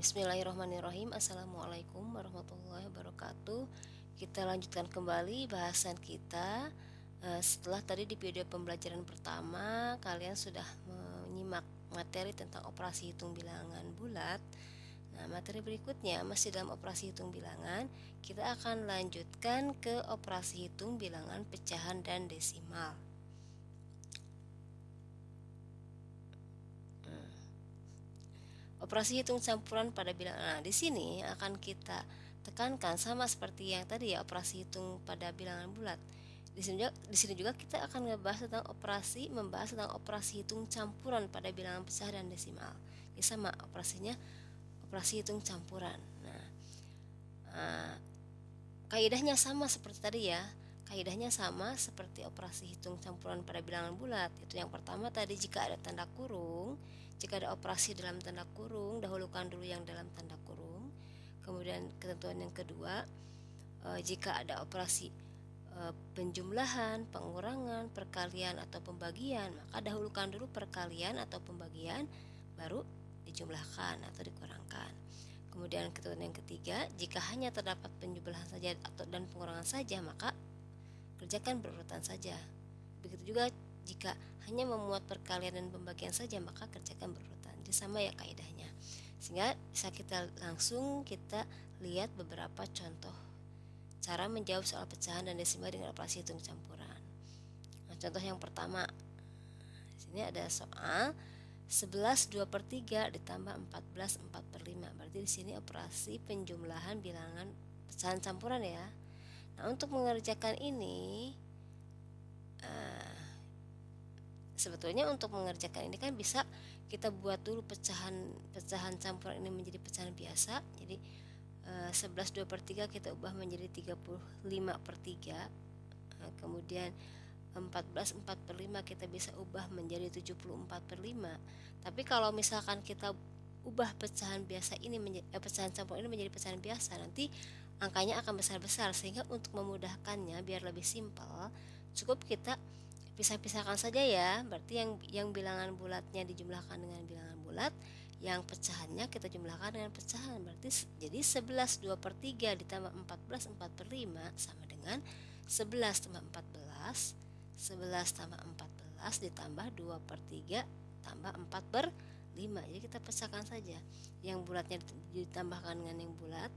Bismillahirrahmanirrahim. Assalamualaikum warahmatullahi wabarakatuh. Kita lanjutkan kembali bahasan kita. Setelah tadi di video pembelajaran pertama kalian sudah menyimak materi tentang operasi hitung bilangan bulat. Nah, materi berikutnya masih dalam operasi hitung bilangan. Kita akan lanjutkan ke operasi hitung bilangan pecahan dan desimal. Operasi hitung campuran pada bilangan. Nah, di sini akan kita tekankan sama seperti yang tadi ya, operasi hitung pada bilangan bulat. Di sini juga kita akan membahas tentang operasi hitung campuran pada bilangan pecah dan desimal. Ini sama operasinya, operasi hitung campuran. Nah, kaidahnya sama seperti tadi ya. Kaidahnya sama seperti operasi hitung campuran pada bilangan bulat. Itu yang pertama tadi, jika ada tanda kurung, jika ada operasi dalam tanda kurung, dahulukan dulu yang dalam tanda kurung. Kemudian ketentuan yang kedua, jika ada operasi penjumlahan, pengurangan, perkalian atau pembagian, maka dahulukan dulu perkalian atau pembagian, baru dijumlahkan atau dikurangkan. Kemudian ketentuan yang ketiga, jika hanya terdapat penjumlahan saja atau dan pengurangan saja, maka kerjakan berurutan saja. Begitu juga jika hanya memuat perkalian dan pembagian saja, maka kerjakan berurutan. Jadi sama ya kaidahnya. Sehingga bisa kita lihat beberapa contoh cara menjawab soal pecahan dan desimal dengan operasi hitung campuran. Nah, contoh yang pertama, di sini ada soal 11 2/3 ditambah 14 4/5. Berarti di sini operasi penjumlahan bilangan pecahan campuran ya. Nah, untuk mengerjakan ini sebetulnya untuk mengerjakan ini kan bisa kita buat dulu pecahan campuran ini menjadi pecahan biasa. Jadi 11 2/3 kita ubah menjadi 35/3. Kemudian 14 4/5 kita bisa ubah menjadi 74/5. Tapi kalau misalkan kita ubah pecahan biasa ini pecahan campuran ini menjadi pecahan biasa, nanti angkanya akan besar-besar, sehingga untuk memudahkannya biar lebih simpel, cukup kita pisah-pisahkan saja ya. Berarti yang bilangan bulatnya dijumlahkan dengan bilangan bulat, yang pecahannya kita jumlahkan dengan pecahan. Berarti jadi 11 2/3 ditambah 14 4/5 sama dengan 11 tambah 14, 11 tambah 14 ditambah 2/3 tambah 4/5. Jadi kita pecahkan saja. Yang bulatnya ditambahkan dengan yang bulat,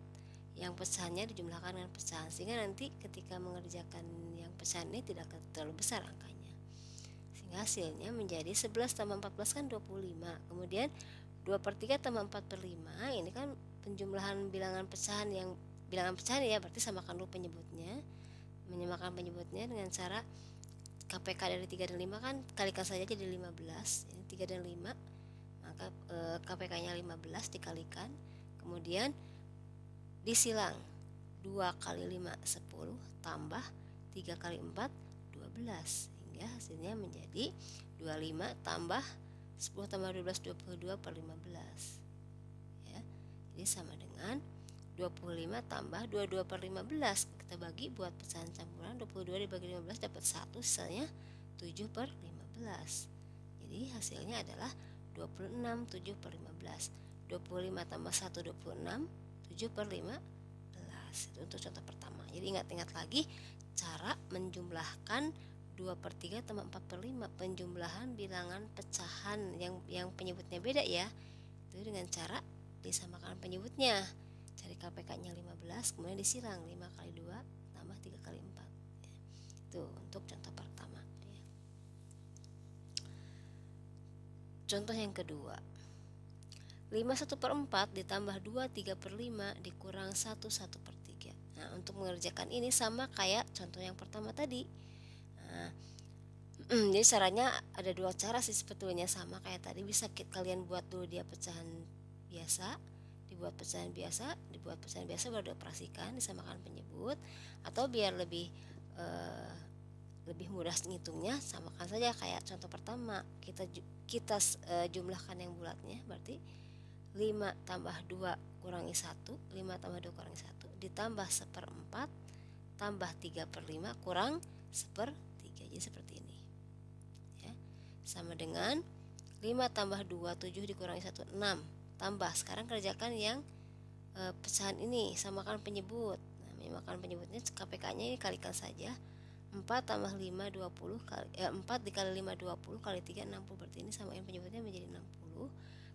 yang pecahannya dijumlahkan dengan pecahan, sehingga nanti ketika mengerjakan yang pecahan ini tidak terlalu besar angkanya. Sehingga hasilnya menjadi 11 tambah 14 kan 25. Kemudian 2/3 tambah 4/5, ini kan penjumlahan bilangan pecahan ya, berarti samakan dulu penyebutnya. Menyamakan penyebutnya dengan cara KPK dari 3 dan 5 kan kalikan saja jadi 15. Ini 3 dan 5, maka KPK-nya 15 dikalikan. Kemudian disilang 2 kali 5 10 tambah 3 kali 4 12, hingga hasilnya menjadi 25 tambah 10 tambah 12 22/15 ya. Jadi sama dengan 25 tambah 22/15. Kita bagi buat pecahan campuran, 22 dibagi 15 dapat 1, sisanya 7/15. Jadi hasilnya adalah 26 7/15. 25 tambah 1 26, 7/15. Itu untuk contoh pertama. Jadi ingat-ingat lagi cara menjumlahkan 2/3 tambah 4/5, penjumlahan bilangan pecahan yang penyebutnya beda ya. Itu dengan cara disamakan penyebutnya. Cari KPK-nya 15, kemudian disilang 5 kali 2 tambah 3 kali 4. Itu untuk contoh pertama ya. Contoh yang kedua, 5 1/4 ditambah 2 3/5 dikurang 1 1/3. Nah, untuk mengerjakan ini sama kayak contoh yang pertama tadi. Nah, jadi caranya ada dua cara sih sebetulnya, sama kayak tadi. Bisa kalian buat dulu dia pecahan biasa, dibuat pecahan biasa baru dioperasikan, disamakan penyebut, atau biar lebih mudah ngitungnya, samakan saja kayak contoh pertama. Kita jumlahkan yang bulatnya, berarti 5 tambah 2 kurangi 1, 5 tambah 2 kurangi 1 ditambah 1/4 tambah 3/5 kurang 1/3. Jadi seperti ini ya. Sama dengan 5 tambah 2 7 dikurangi 1 6, tambah. Sekarang kerjakan yang pecahan ini, samakan penyebut. Nah, menyamakan penyebutnya KPK-nya ini kalikan saja. 4 tambah 5 20 kali 4 dikali 5 20 kali 3 60, berarti ini samain penyebutnya menjadi 60.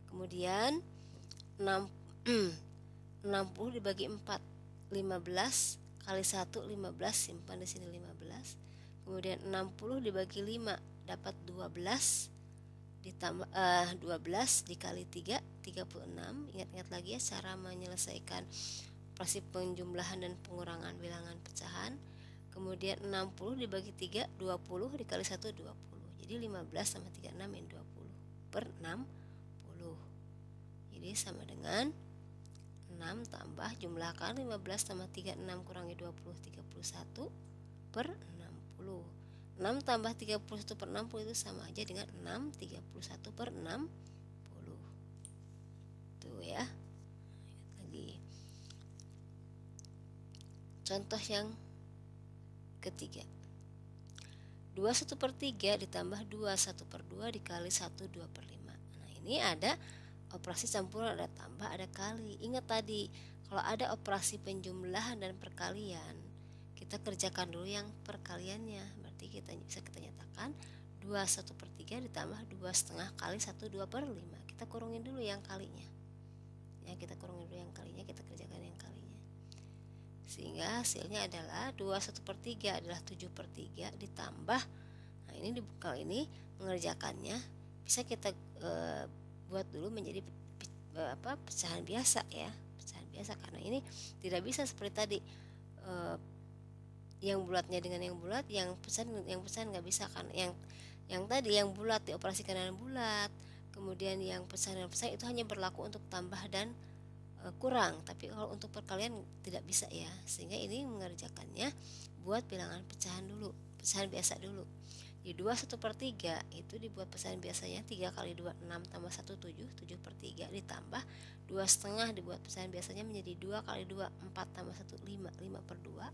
Kemudian 6 60 dibagi 4, 15 kali 1 15, simpan di sini 15. Kemudian 60 dibagi 5 dapat 12, ditambah 12 dikali 3 36. Ingat-ingat lagi ya cara menyelesaikan operasi penjumlahan dan pengurangan bilangan pecahan. Kemudian 60 dibagi 3 20 dikali 1 20. Jadi 15 sama 36 ini 20 per 60. Jadi sama dengan 6 tambah jumlahkan 15 tambah 36 kurangi 20 31 per 60. 6 tambah 31 per 60 itu sama aja dengan 6 31 per 60. Tuh ya. Lihat lagi. Contoh yang ketiga. 2/1/3 ditambah 2/1/2 dikali 1 2/5. Nah, ini ada operasi campuran, ada tambah, ada kali. Ingat tadi, kalau ada operasi penjumlahan dan perkalian, kita kerjakan dulu yang perkaliannya. Berarti kita nyatakan 2/1/3 ditambah 2,5 kali 1 2/5. Kita kurungin dulu yang kalinya. Ya, kita kurungin dulu yang kalinya, kita kerjakan yang kalinya. Sehingga hasilnya adalah 2/1/3 adalah 7/3 ditambah, nah ini kalau ini mengerjakannya bisa kita buat dulu menjadi pecahan biasa ya, pecahan biasa, karena ini tidak bisa seperti tadi yang bulatnya dengan yang bulat, yang pecahan nggak bisa kan. Yang tadi yang bulat dioperasikan dengan bulat, kemudian yang pecahan itu hanya berlaku untuk tambah dan kurang, tapi kalau untuk perkalian tidak bisa ya. Sehingga ini mengerjakannya buat bilangan pecahan dulu, pecahan biasa dulu. Di 2/1/3 itu dibuat pecahan biasanya 3 kali 2 6 tambah 1 7 7/3 ditambah 2,5 dibuat pecahan biasanya menjadi 2 kali 2 4 tambah 1 5 5/2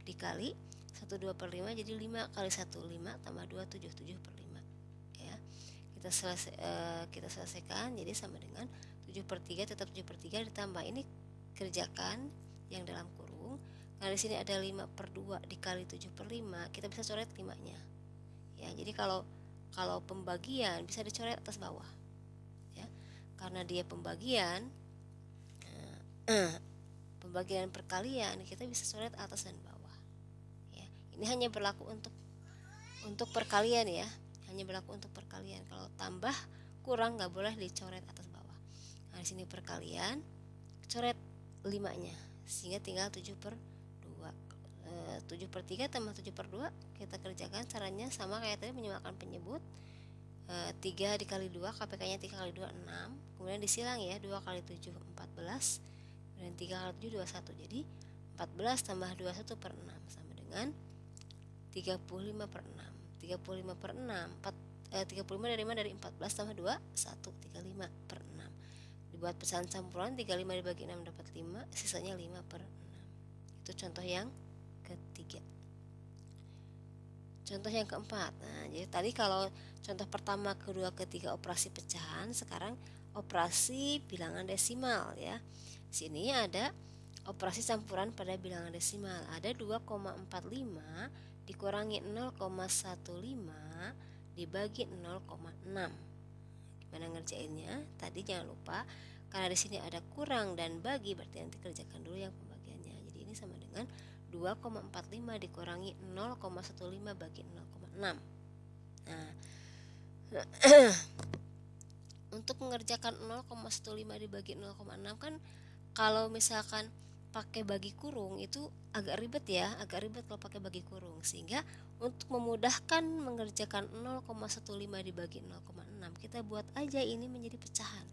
dikali 1 2/5 jadi 5 kali 1 5 tambah 2 7 7/5 ya. Kita selesaikan, jadi sama dengan 7/3 tetap 7/3 ditambah ini kerjakan yang dalam kurung. Nah, di sini ada 5/2 dikali 7/5, kita bisa coret 5-nya. Ya, jadi kalau pembagian bisa dicoret atas bawah. Ya. Karena dia pembagian pembagian perkalian, kita bisa coret atas dan bawah. Ya, ini hanya berlaku untuk perkalian ya. Hanya berlaku untuk perkalian. Kalau tambah kurang nggak boleh dicoret atas bawah. Nah, di sini perkalian coret 5-nya sehingga tinggal 7/2. 7/3 tambah 7/2 kita kerjakan caranya sama kayak tadi, menyamakan penyebut. 3 dikali 2 KPK-nya 3 kali 2 6, kemudian disilang ya, 2 kali 7 14, kemudian 3 kali 7 21. Jadi 14 tambah 21 per 6 sama dengan 35 per 6. 35 per 6 35 dari mana? Dari 14 tambah 2 1 35 per 6. Dibuat pecahan campuran, 35 dibagi 6 dapat 5, sisanya 5 per 6. Itu contoh yang ketiga. Contoh yang keempat. Nah, jadi tadi kalau contoh pertama, kedua, ketiga operasi pecahan, sekarang operasi bilangan desimal ya. Sini ada operasi campuran pada bilangan desimal. Ada 2,45 dikurangi 0,15 dibagi 0,6. Gimana ngerjainnya? Tadi jangan lupa, karena di sini ada kurang dan bagi, berarti nanti kerjakan dulu yang pembagiannya. Jadi ini sama dengan 2,45 dikurangi 0,15 bagi 0,6. Nah, untuk mengerjakan 0,15 dibagi 0,6 kan kalau misalkan pakai bagi kurung itu agak ribet ya, agak ribet kalau pakai bagi kurung. Sehingga untuk memudahkan mengerjakan 0,15 dibagi 0,6, kita buat aja ini menjadi pecahan.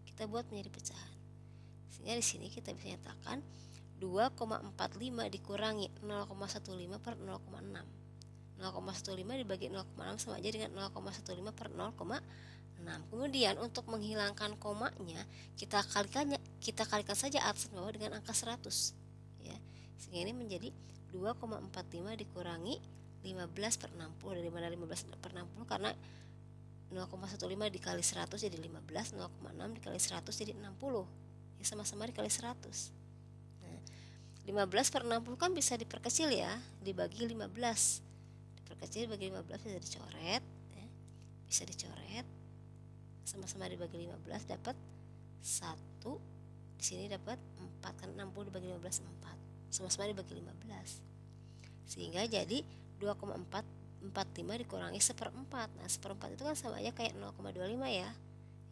Kita buat menjadi pecahan. Sehingga di sini kita bisa nyatakan 2,45 dikurangi 0,15 per 0,6. 0,15 dibagi 0,6 sama aja dengan 0,15 per 0,6. Kemudian untuk menghilangkan komanya, kita kalikan saja atas dan bawah dengan angka 100 ya. Sehingga ini menjadi 2,45 dikurangi 15 per 60. Dari mana 15 per 60? Karena 0,15 dikali 100 jadi 15, 0,6 dikali 100 jadi 60. Ya sama-sama dikali 100. Nah, 15 per 60 kan bisa diperkecil ya, dibagi 15. Diperkecil dibagi 15 bisa dicoret ya. Bisa dicoret. Sama-sama dibagi 15 dapat 1. Di sini dapat 4 kan 60 dibagi 15 4. Sama-sama dibagi 15. Sehingga jadi 2,445 dikurangi 1/4. Nah, 1/4 itu kan sama aja kayak 0,25 ya.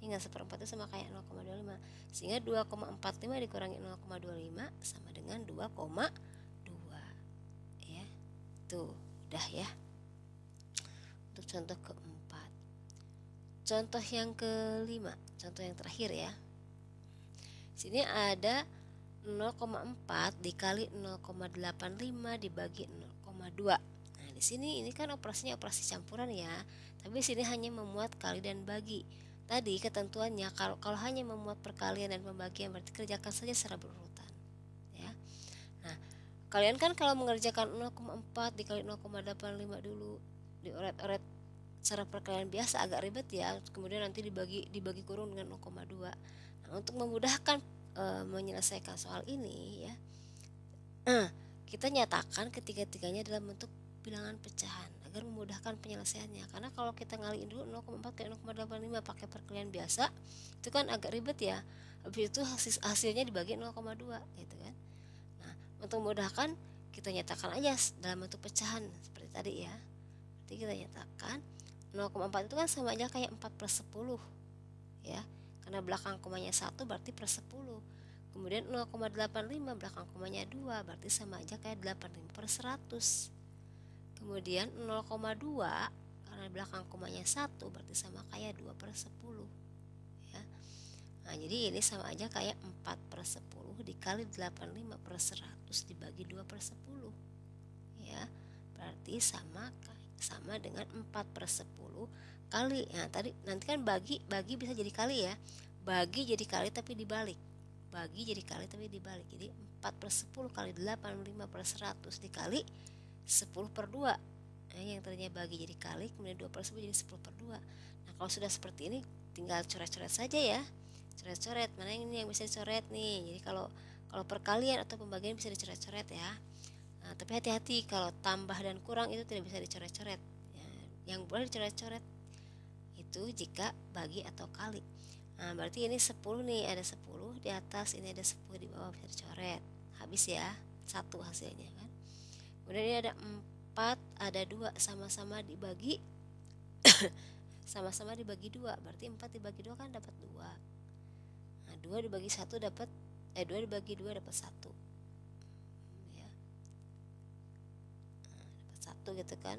Ingat 1/4 itu sama kayak 0,25. Sehingga 2,45 dikurangi 0,25 sama dengan 2,2. Ya. Tuh, udah ya. Untuk contoh keempat. Contoh yang kelima, contoh yang terakhir ya. Sini ada 0,4 dikali 0,85 dibagi 0,2. Nah, di sini ini kan operasinya operasi campuran ya. Tapi sini hanya memuat kali dan bagi. Tadi ketentuannya kalau hanya memuat perkalian dan pembagian berarti kerjakan saja secara berurutan. Ya. Nah, kalian kan kalau mengerjakan 0,4 dikali 0,85 dulu dioret-oret secara perkalian biasa agak ribet ya. Kemudian nanti dibagi kurung dengan 0,2. Nah, untuk memudahkan menyelesaikan soal ini ya, kita nyatakan ketiga-tiganya dalam bentuk bilangan pecahan agar memudahkan penyelesaiannya. Karena kalau kita ngaliin dulu 0,4 ke 0,85 pakai perkalian biasa itu kan agak ribet ya. Habis itu hasilnya dibagi 0,2 gitu kan. Nah, untuk memudahkan kita nyatakan aja dalam bentuk pecahan seperti tadi ya. Berarti kita nyatakan 0,4 itu kan sama aja kayak 4/10 ya. Karena belakang komanya 1 berarti per 10. Kemudian 0,85 belakang komanya 2 berarti sama aja kayak 85/100. Kemudian 0,2 karena belakang komanya 1 berarti sama kayak 2/10 ya. Nah, jadi ini sama aja kayak 4/10 dikali 85/100 dibagi 2/10 ya. Berarti sama dengan 4/10 kali. Nah, nanti kan bagi bisa jadi kali ya. Bagi jadi kali tapi dibalik. Bagi jadi kali tapi dibalik. Jadi 4/10 kali 85/100 dikali 10/2. Nah, yang tadinya bagi jadi kali, kemudian 2/10 jadi 10/2. Nah, kalau sudah seperti ini tinggal coret-coret saja ya. Coret-coret. Mana yang ini yang bisa dicoret nih. Jadi kalau perkalian atau pembagian bisa dicoret-coret ya. Nah, tapi hati-hati kalau tambah dan kurang itu tidak bisa dicoret-coret. Ya, yang boleh dicoret-coret itu jika bagi atau kali. Nah, berarti ini 10 nih, ada 10 di atas, ini ada 10 di bawah, bisa dicoret. Habis ya, 1 hasilnya kan. Kemudian ini ada 4, ada 2 sama-sama dibagi sama-sama dibagi 2. Berarti 4 dibagi 2 kan dapat 2. Nah, 2 dibagi 1 dapat 2 dibagi 2 dapat 1. Ya. Nah, dapat 1 gitu kan.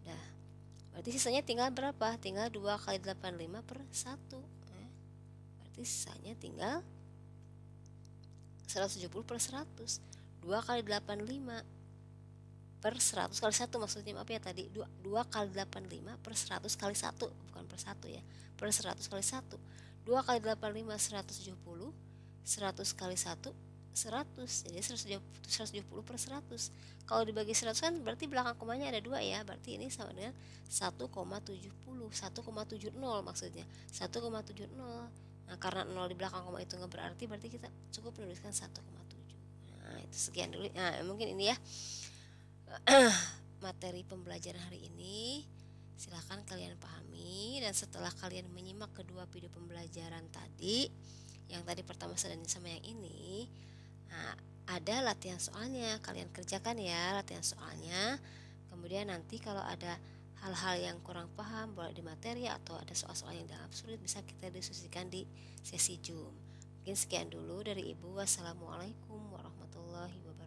Dah. Berarti sisanya tinggal berapa? Tinggal 2 kali 85 per 1 ya. Berarti sisanya tinggal 170 per 100. 2 kali 85 per 100 kali 1 maksudnya, maaf ya tadi 2 kali 85 per 100 kali 1 bukan per 1 ya, per 100 kali 1. 2 kali 85 170, 100 kali 1 100, jadi 170 per 100. Kalau dibagi 100 kan berarti belakang komanya ada 2 ya, berarti ini sama dengan 1,70 maksudnya 1,70. Nah, karena 0 di belakang koma itu nggak berarti kita cukup menuliskan 1,7. Nah, itu sekian dulu. Nah, mungkin ini ya materi pembelajaran hari ini. Silahkan kalian pahami, dan setelah kalian menyimak kedua video pembelajaran tadi, yang tadi pertama dan sama yang ini, nah, ada latihan soalnya, kalian kerjakan ya latihan soalnya. Kemudian nanti kalau ada hal-hal yang kurang paham boleh di materi atau ada soal-soal yang dianggap sulit bisa kita diskusikan di sesi Zoom. Mungkin sekian dulu dari Ibu. Wassalamualaikum warahmatullahi wabarakatuh.